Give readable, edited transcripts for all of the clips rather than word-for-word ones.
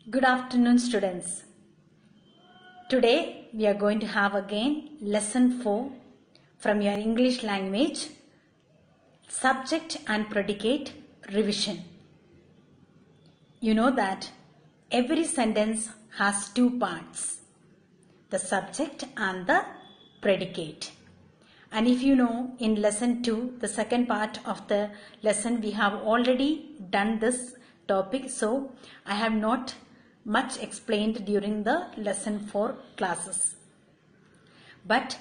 Good afternoon, students. Today we are going to have again lesson 4 from your English language, subject and predicate revision. You know that every sentence has two parts, the subject and the predicate. And if you know, in lesson 2, the second part of the lesson, we have already done this topic, so I have not much explained during the lesson 4 classes. But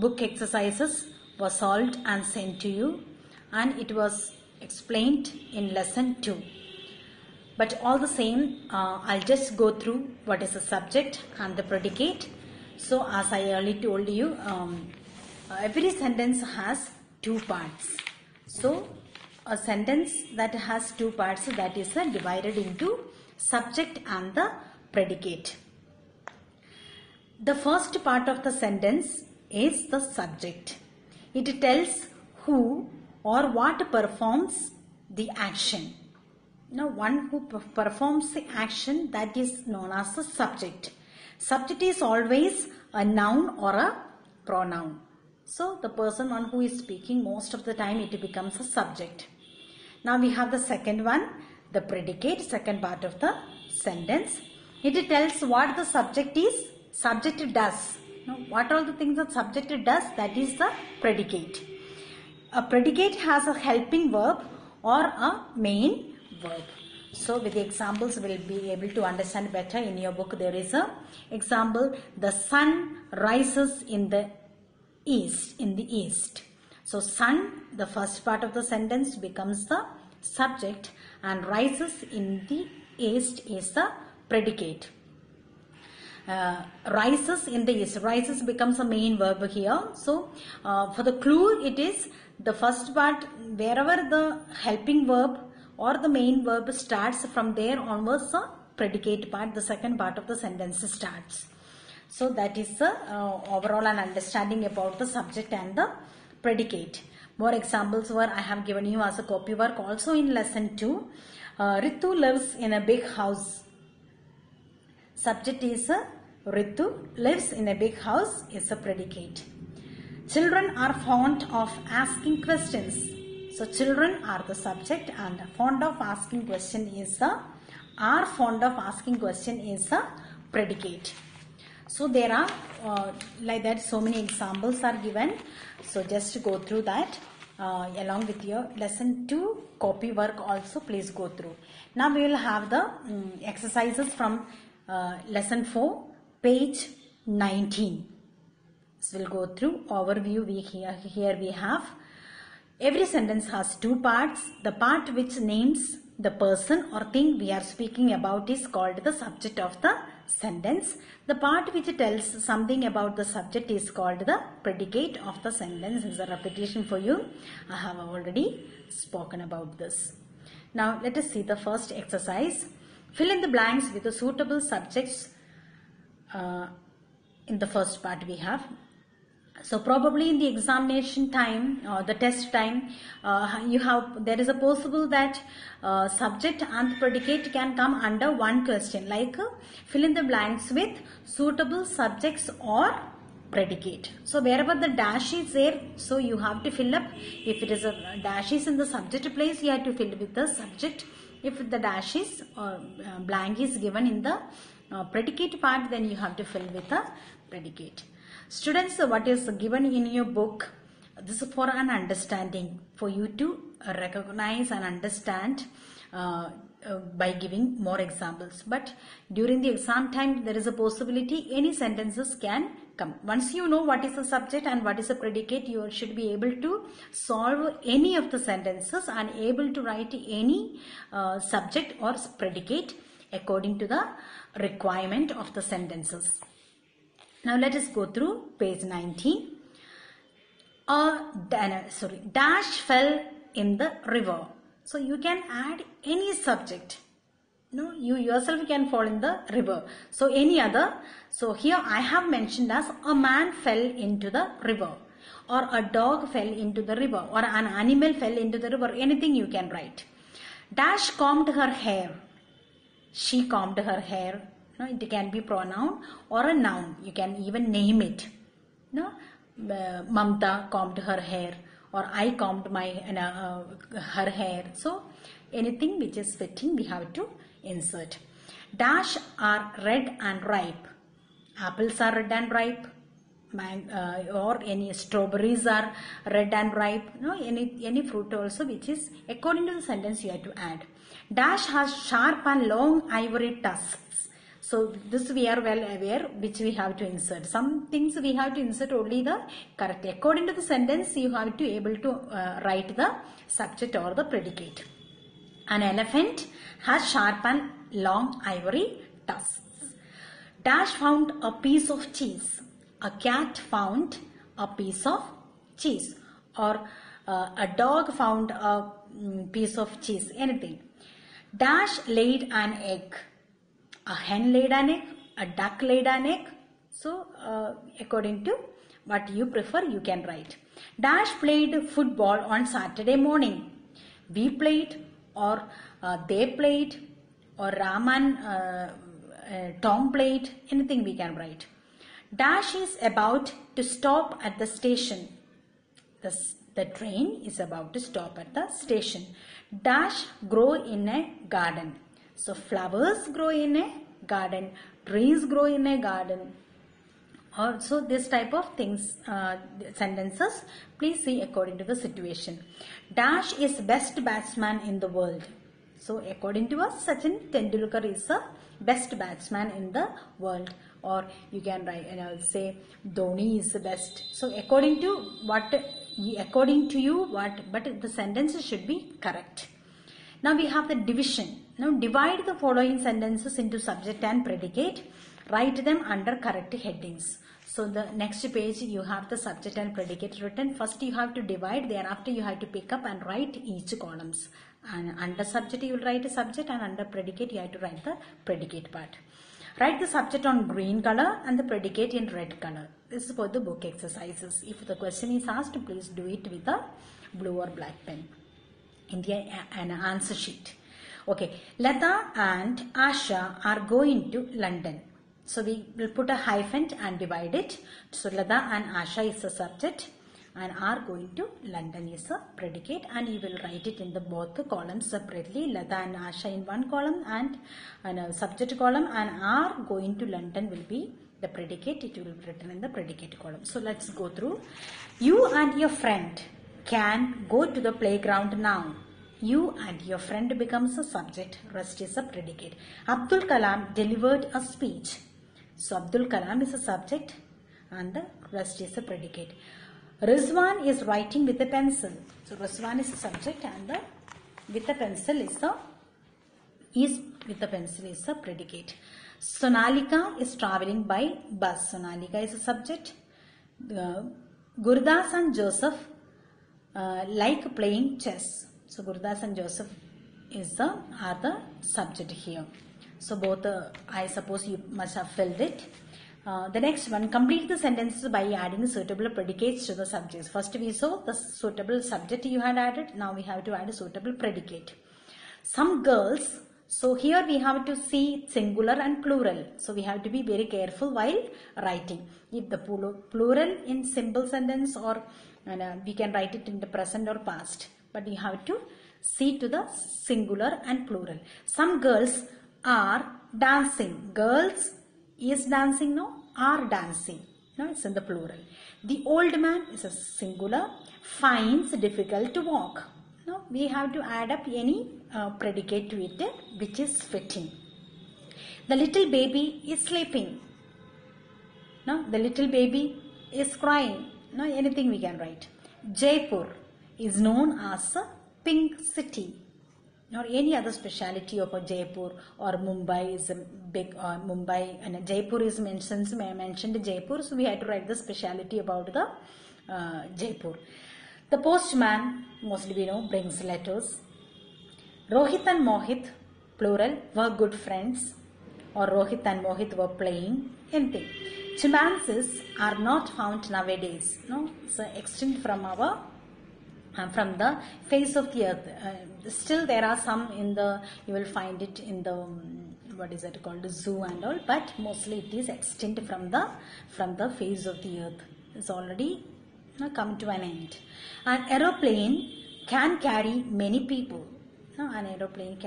book exercises were solved and sent to you, and it was explained in lesson 2. But all the same, I'll just go through what is the subject and the predicate. So as I earlier told you, every sentence has two parts. So a sentence that has two parts, that is divided into subject and the predicate. The first part of the sentence is the subject. It tells who or what performs the action. Now, one who performs the action, that is known as the subject. Subject is always a noun or a pronoun. So, the person one who is speaking, most of the time it becomes a subject. Now, we have the second one, the predicate, second part of the sentence. It tells what the subject is, subject does. Now, what all the things that subject does, that is the predicate. A predicate has a helping verb or a main verb. So, with the examples, we will be able to understand better. In your book, there is a example, the sun rises in the east. So, sun, the first part of the sentence becomes the subject, and rises in the east is the predicate. Rises in the east. Rises becomes a main verb here. So, for the clue, it is the first part, wherever the helping verb or the main verb starts, from there onwards the predicate part, the second part of the sentence starts. So, that is the overall an understanding about the subject and the predicate. More examples were I have given you as a copy work also in lesson 2. Ritu lives in a big house. Subject is Ritu lives in a big house is a predicate. Children are fond of asking questions. So children are the subject, and fond of asking question is the predicate. So there are like that so many examples are given. So just to go through that along with your lesson 2 copy work also, please go through. Now we will have the exercises from lesson 4 page 19. So we'll go through overview. Here we have every sentence has two parts. The part which names the person or thing we are speaking about is called the subject of the sentence. The part which tells something about the subject is called the predicate of the sentence. This is a repetition for you. I have already spoken about this. Now let us see the first exercise. Fill in the blanks with the suitable subjects. In the first part we have. So probably in the examination time or the test time, there is a possible that subject and predicate can come under one question, like fill in the blanks with suitable subjects or predicate. So wherever the dash is there, so you have to fill up. If it is a dash is in the subject place, you have to fill with the subject. If the dash is blank is given in the predicate part, then you have to fill with the predicate. Students, what is given in your book, this is for an understanding, for you to recognize and understand by giving more examples. But during the exam time, there is a possibility any sentences can come. Once you know what is the subject and what is the predicate, you should be able to solve any of the sentences and able to write any subject or predicate according to the requirement of the sentences. Now let us go through page 19. Dash fell in the river. So you can add any subject. No, you yourself can fall in the river. So any other. So here I have mentioned as a man fell into the river, or a dog fell into the river, or an animal fell into the river. Anything you can write. Dash combed her hair. she combed her hair. No, it can be pronoun or a noun. You can even name it. No, Mamta combed her hair, or I combed my her hair. So anything which is fitting we have to insert. Dash are red and ripe. Apples are red and ripe. Or any strawberries are red and ripe. No, any fruit also which is according to the sentence you have to add. Dash has sharp and long ivory tusks. So this we are well aware which we have to insert. Some things we have to insert only the correct. According to the sentence you have to able to write the subject or the predicate. An elephant has sharp and long ivory tusks. Dash found a piece of cheese. A cat found a piece of cheese. Or a dog found a piece of cheese. Anything. Dash laid an egg. A hen laid an egg. A duck laid an egg. So according to what you prefer you can write. Dash played football on Saturday morning. We played, or they played, or Raman, Tom played. Anything we can write. Dash is about to stop at the station. The train is about to stop at the station. Dash grow in a garden. So flowers grow in a garden. Trees grow in a garden. Also this type of things, sentences, please see according to the situation. Dash is best batsman in the world. So according to us, Sachin Tendulkar is the best batsman in the world. Or you can write, say Dhoni is the best. So according to you, but the sentences should be correct. Now we have the division. Now divide the following sentences into subject and predicate. Write them under correct headings. So the next page you have the subject and predicate written. First you have to divide, thereafter you have to pick up and write each columns. And under subject you will write a subject, and under predicate you have to write the predicate part. Write the subject on green color and the predicate in red color. This is for the book exercises. If the question is asked, please do it with a blue or black pen in an answer sheet. Okay, Lata and Asha are going to London. So we will put a hyphen and divide it. So Lata and Asha is the subject and are going to London is a predicate, and you will write it in the both the columns separately. Lata and Asha in one column and a subject column, and are going to London will be the predicate. It will be written in the predicate column. So let's go through. You and your friend can go to the playground now. You and your friend becomes a subject, rest is a predicate. Abdul Kalam delivered a speech. So Abdul Kalam is a subject and the rest is a predicate. Rizwan is writing with a pencil. So Rizwan is a subject and the with a pencil is a predicate. Sonalika is traveling by bus. Sonalika is a subject. Gurdas and Joseph like playing chess. So Gurdas and Joseph are the subject here. So both I suppose you must have filled it. The next one, complete the sentences by adding suitable predicates to the subjects. First we saw the suitable subject you had added. Now we have to add a suitable predicate. Some girls, so here we have to see singular and plural. So we have to be very careful while writing. If the plural in simple sentence, or we can write it in the present or past. But you have to see to the singular and plural. Some girls are dancing. Girls is dancing, no? Are dancing. No, it's in the plural. The old man is a singular. Finds difficult to walk. No, we have to add up any predicate to it which is fitting. The little baby is sleeping. No, the little baby is crying. No, anything we can write. Jaipur is known as a pink city. Or any other speciality of a Jaipur, or Mumbai is a big, or Mumbai, and Jaipur is mentioned Jaipur, so we had to write the speciality about the Jaipur. The postman, mostly we know, brings letters. Rohit and Mohit, plural, were good friends, or Rohit and Mohit were playing, anything. Chimpanzees are not found nowadays. No, it's extinct from our from the face of the earth. Still there are some in the, you will find it in the what is it called, zoo and all, but mostly it is extinct from the face of the earth. It's already come to an end. An aeroplane can carry many people. An aeroplane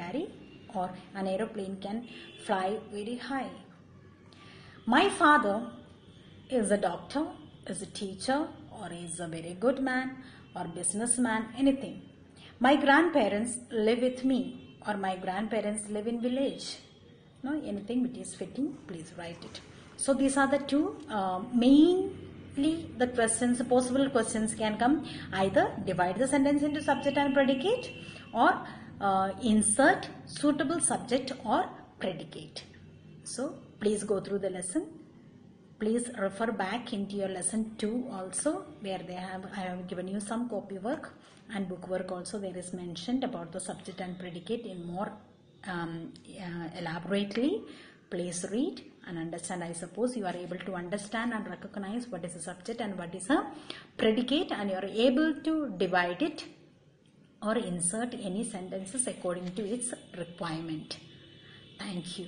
can fly very high. My father is a doctor, is a teacher, or is a very good man or businessman, anything. My grandparents live with me, or my grandparents live in village. Anything which is fitting, please write it. So these are the two mainly the questions, possible questions can come. Either divide the sentence into subject and predicate, or insert suitable subject or predicate. So please go through the lesson. Please refer back into your lesson 2 also, where I have given you some copy work and book work also. There is mentioned about the subject and predicate in more elaborately. Please read and understand. I suppose you are able to understand and recognize what is a subject and what is a predicate, and you are able to divide it or insert any sentences according to its requirement. Thank you.